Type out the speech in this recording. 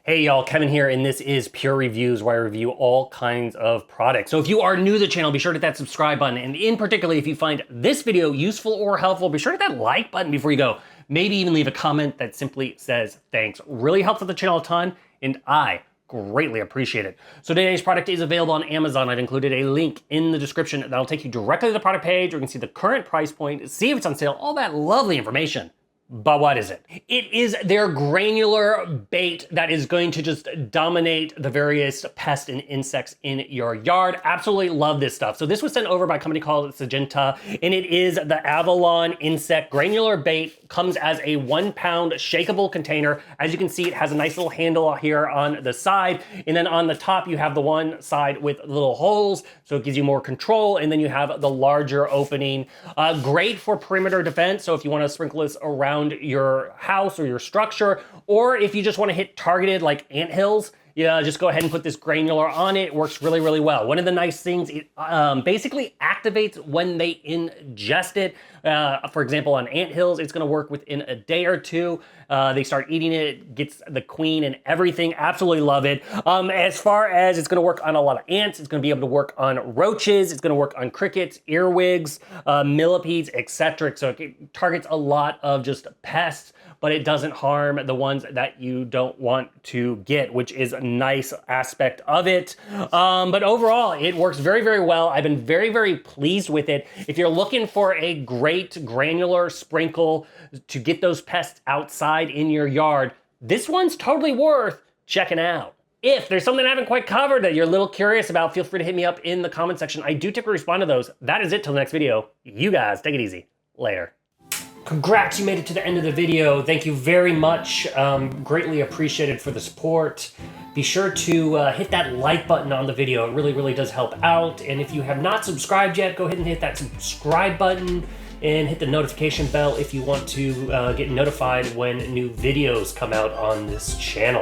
Hey y'all, Kevin here, and this is Pure Reviews, where I review all kinds of products. So if you are new to the channel, be sure to hit that subscribe button, and in particular, if you find this video useful or helpful, be sure to hit that like button before you go. Maybe even leave a comment that simply says thanks. Really helps with the channel a ton, and I greatly appreciate it. So today's product is available on Amazon. I've included a link in the description that'll take you directly to the product page, where you can see the current price point, see if it's on sale, all that lovely information. But what is it? It is their granular bait that is going to just dominate the various pests and insects in your yard. Absolutely love this stuff. So this was sent over by a company called Syngenta, and it is the Advion Insect Granular Bait. Comes as a 1 pound shakeable container. As you can see, it has a nice little handle here on the side, and then on the top you have the one side with little holes, so it gives you more control, and then you have the larger opening. Great for perimeter defense, so if you want to sprinkle this around your house or your structure, or if you just want to hit targeted like anthills, yeah, just go ahead and put this granular on it. It works really, really well. One of the nice things, it basically activates when they ingest it. For example, on anthills, it's gonna work within a day or two. They start eating it, gets the queen and everything. Absolutely love it. As far as it's gonna work on a lot of ants, it's gonna be able to work on roaches, it's gonna work on crickets, earwigs, millipedes, etc. So it targets a lot of just pests, but it doesn't harm the ones that you don't want to get, which is a nice aspect of it. But overall, it works very, very well. I've been very, very pleased with it. If you're looking for a great granular sprinkle to get those pests outside in your yard, this one's totally worth checking out. If there's something I haven't quite covered that you're a little curious about, feel free to hit me up in the comment section. I do typically respond to those. That is it till the next video. You guys, take it easy. Later. Congrats, you made it to the end of the video. Thank you very much. Greatly appreciated for the support. Be sure to hit that like button on the video. It really, really does help out. And if you have not subscribed yet, go ahead and hit that subscribe button and hit the notification bell if you want to get notified when new videos come out on this channel.